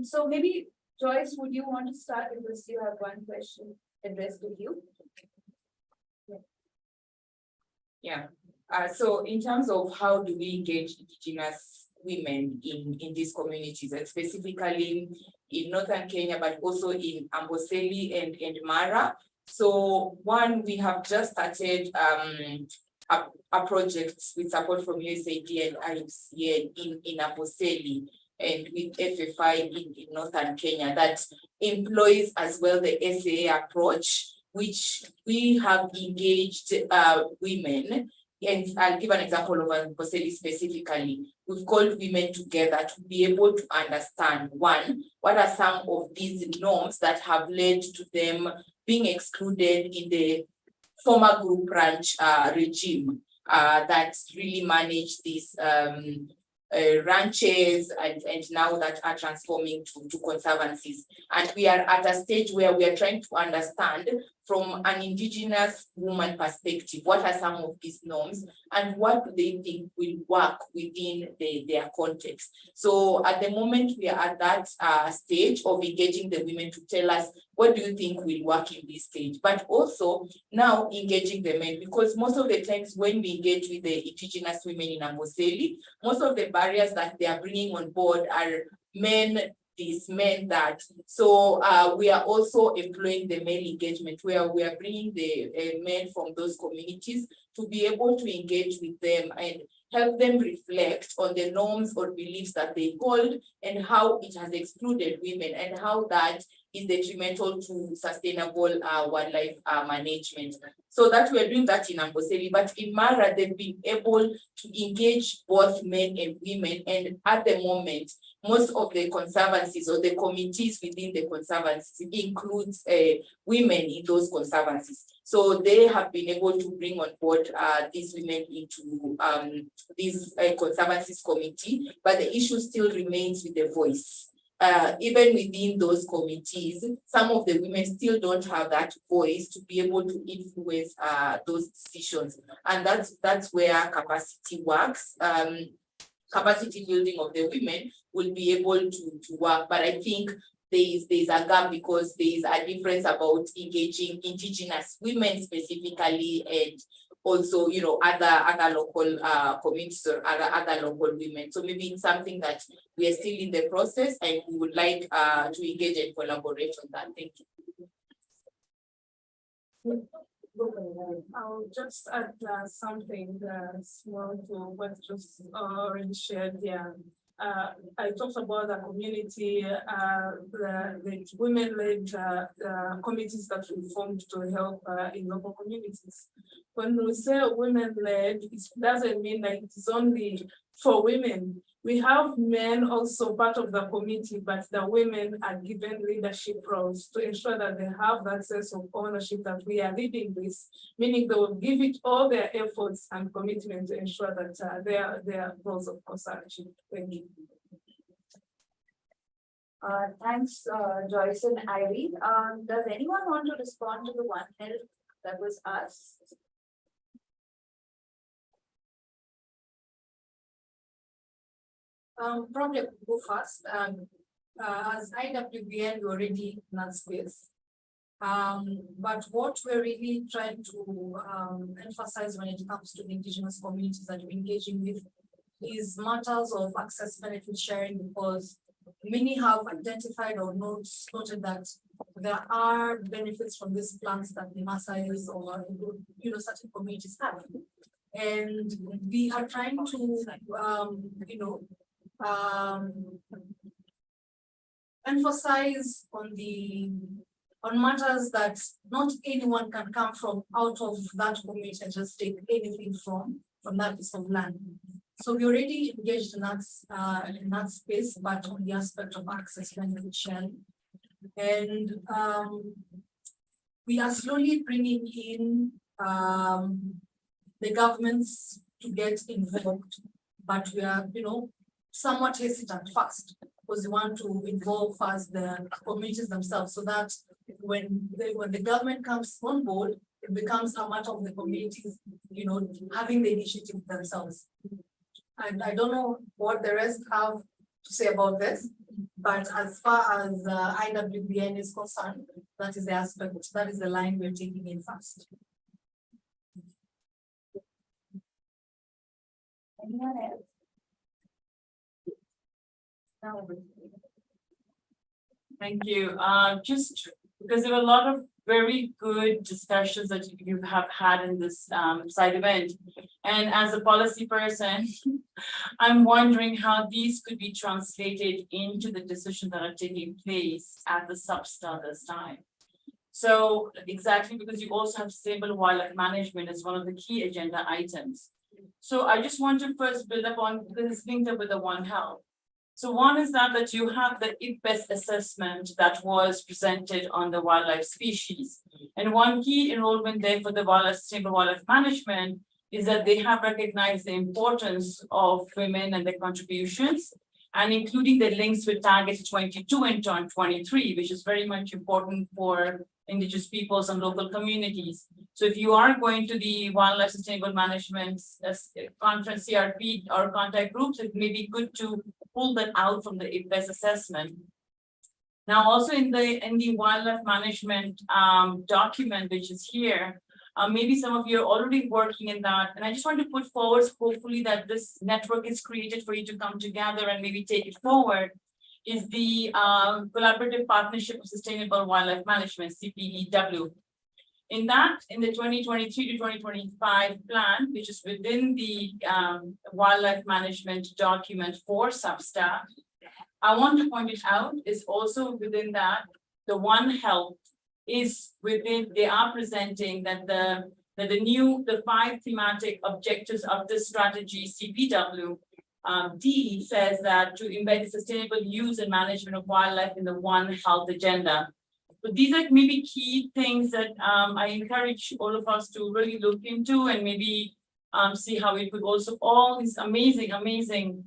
Speaker 1: So maybe Joyce, would you want to start, because you have one question addressed to you?
Speaker 5: Yeah. So in terms of how do we engage indigenous women in these communities, and specifically in northern Kenya, but also in Amboseli and Mara. So one, we have just started a project with support from USAID and IFCA in Amboseli and with FFI in northern Kenya that employs as well the SAA approach, which we have engaged women. And I'll give an example of Amboseli specifically. We've called women together to be able to understand, one, what are some of these norms that have led to them being excluded in the former group ranch regime. that really manage these ranches and now that are transforming to conservancies. And we are at a stage where we are trying to understand from an indigenous woman perspective, what are some of these norms and what do they think will work within their context. So at the moment, we are at that stage of engaging the women to tell us, what do you think will work in this stage? But also now engaging the men, because most of the times when we engage with the indigenous women in Amboseli, most of the barriers that they are bringing on board are men, this, men, that. So we are also employing the male engagement where we are bringing the men from those communities to be able to engage with them and help them reflect on the norms or beliefs that they hold and how it has excluded women and how that is detrimental to sustainable wildlife management. So that we're doing that in Amboseli, but in Mara, they've been able to engage both men and women. And at the moment, most of the conservancies or the committees within the conservancies includes women in those conservancies. So they have been able to bring on board these women into this conservancies committee, but the issue still remains with the voice. Even within those committees, some of the women still don't have that voice to be able to influence those decisions. And that's where capacity works. Capacity building of the women will be able to work. But I think there's a gap because there is a difference about engaging indigenous women specifically and also, you know, other local communities or other local women. So maybe it's something that we are still in the process and we would like to engage and collaborate on that. Thank you.
Speaker 3: I'll just add something small to what just already shared here. I talked about the community, the women-led committees that we formed to help in local communities. When we say women-led, it doesn't mean that it's only for women. We have men also part of the committee, but the women are given leadership roles to ensure that they have that sense of ownership that we are leading this, meaning they will give it all their efforts and commitment to ensure that their goals of course are achieved. Thank you.
Speaker 1: Thanks, Joyce and Ivy. Does anyone want to respond to the One Health that was asked?
Speaker 6: Probably go first. As IWBN, we're already in that space. But what we're really trying to emphasize when it comes to the indigenous communities that we're engaging with is matters of access benefit sharing, because many have identified or noted that there are benefits from these plants that the Maasais or certain communities have. And we are trying to emphasize on matters that not anyone can come from out of that community and just take anything from that piece of land. So we already engaged in that space, but on the aspect of access benefit sharing. And we are slowly bringing in the governments to get involved, but we are, somewhat hesitant first because we want to involve first the communities themselves, so that when the government comes on board, it becomes a matter of the communities, having the initiative themselves. And I don't know what the rest have to say about this, but as far as IWBN is concerned, that is the aspect, that is the line we're taking in first.
Speaker 1: Anyone else?
Speaker 7: Thank you. Just because there were a lot of very good discussions that you have had in this side event. And as a policy person, I'm wondering how these could be translated into the decisions that are taking place at the substar this time. So exactly, because you also have sustainable wildlife management as one of the key agenda items. So I just want to first build up on, because it's linked up with the One Health. So one is that you have the IPBES assessment that was presented on the wildlife species. And one key enrollment there for the sustainable wildlife management is that they have recognized the importance of women and their contributions, and including the links with targets 22 and 23, which is very much important for Indigenous peoples and local communities. So if you are going to the Wildlife Sustainable Management Conference, CRP, or contact groups, it may be good to pull that out from the IPBES assessment. Now, also in the wildlife management document, which is here, maybe some of you are already working in that. And I just want to put forward, hopefully, that this network is created for you to come together and maybe take it forward, is the Collaborative Partnership of Sustainable Wildlife Management, CPEW. In that, in the 2023 to 2025 plan, which is within the wildlife management document for SBSTA, I want to point it out is also within that, the One Health is within, they are presenting that the 5 thematic objectives of this strategy, CPW, D says that to embed the sustainable use and management of wildlife in the One Health agenda. So these are maybe key things that I encourage all of us to really look into and maybe see how it could also, all these amazing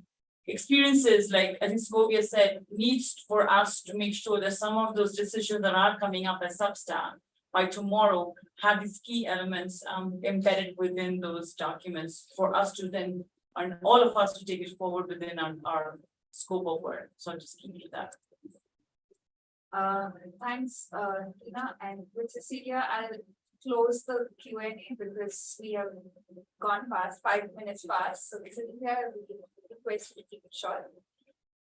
Speaker 7: experiences, like I think Scovia said, needs for us to make sure that some of those decisions that are coming up as SBSTA by tomorrow have these key elements embedded within those documents for us to then, and all of us to take it forward within our scope of work. So I'll just keep it that.
Speaker 1: Thanks, Tina, and with Cecilia, I'll close the Q&A because we have gone past 5 minutes past. So Cecilia, we request you to keep it short.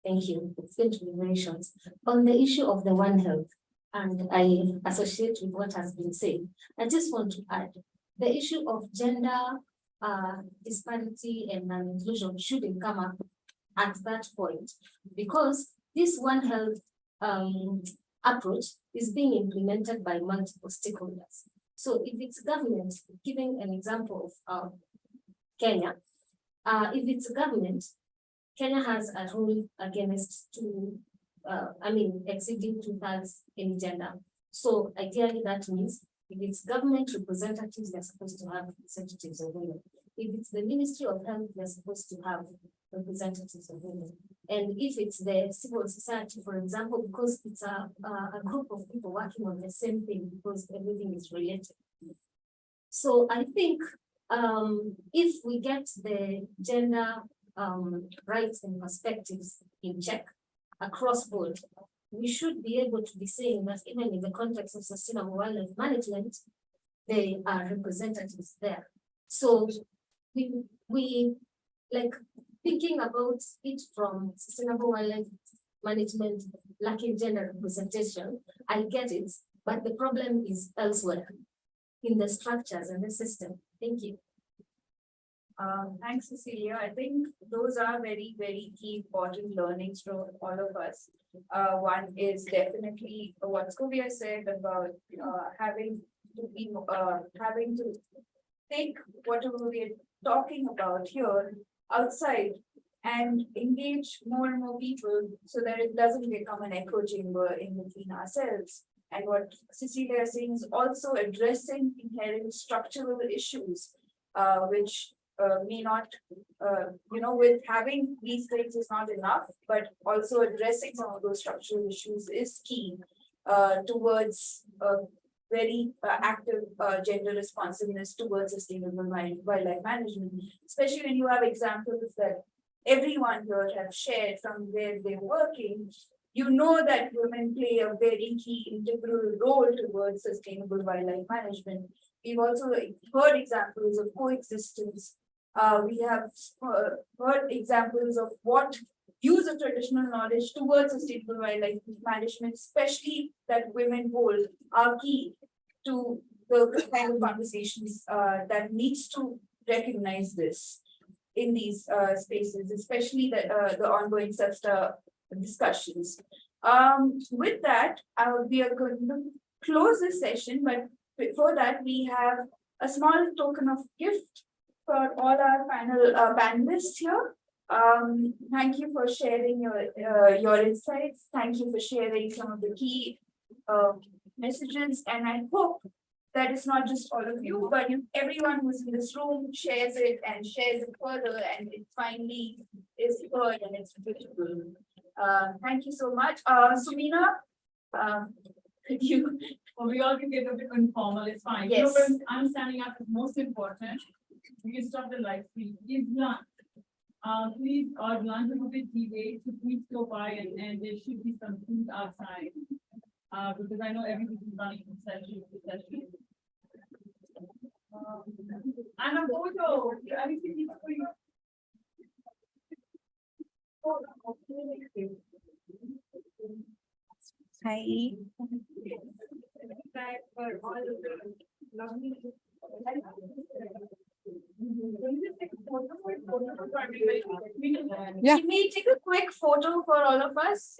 Speaker 9: Thank you. It's going to be very short. On the issue of the One Health, and I associate with what has been said, I just want to add the issue of gender disparity and inclusion shouldn't come up at that point, because this One Health approach is being implemented by multiple stakeholders. So if it's government, giving an example of Kenya, if it's government, Kenya has a rule against exceeding 2/3 in gender. So ideally that means if it's government representatives, they're supposed to have representatives of women. If it's the Ministry of Health, they're supposed to have representatives of women. And if it's the civil society, for example, because it's a group of people working on the same thing, because everything is related. So I think if we get the gender rights and perspectives in check across board, we should be able to be saying that even in the context of sustainable wildlife management, there are representatives there. So we like thinking about it from sustainable wildlife management, lacking gender representation, I get it, but the problem is elsewhere in the structures and the system. Thank you.
Speaker 1: Thanks, Cecilia. I think those are very, very key important learnings from all of us. One is definitely what Scovia said about having to take whatever we're talking about here outside and engage more and more people so that it doesn't become an echo chamber in between ourselves. And what Cecilia is saying is also addressing inherent structural issues, which may not, with having these things is not enough, but also addressing some of those structural issues is key towards very active gender responsiveness towards sustainable wildlife management, especially when you have examples that everyone here have shared from where they're working. You know that women play a very key integral role towards sustainable wildlife management. We've also heard examples of coexistence. We have heard examples of what use of traditional knowledge towards sustainable wildlife management, especially that women hold, are key to the kind of conversations that needs to recognize this in these spaces, especially the ongoing SBSTA discussions. With that, we are going to close this session, but before that, we have a small token of gift for all our panel panelists here. Thank you for sharing your insights. Thank you for sharing some of the key messages, and I hope that it's not just all of you, but everyone who's in this room shares it and shares it further, and it finally is heard and it's beautiful. Thank you so much. Sumina, could you?
Speaker 10: Well, we all can get a bit informal, it's fine. You know,
Speaker 1: Yes.
Speaker 10: when I'm standing up is most important. We can stop the live stream. Please lunch. Please, our lunch is a bit delayed, so please go by and there should be some food outside. Because I know everything is running from session to session. And a photo, everything is for you.
Speaker 1: Hi.
Speaker 10: Yeah.
Speaker 1: Can we take a quick photo for all of us?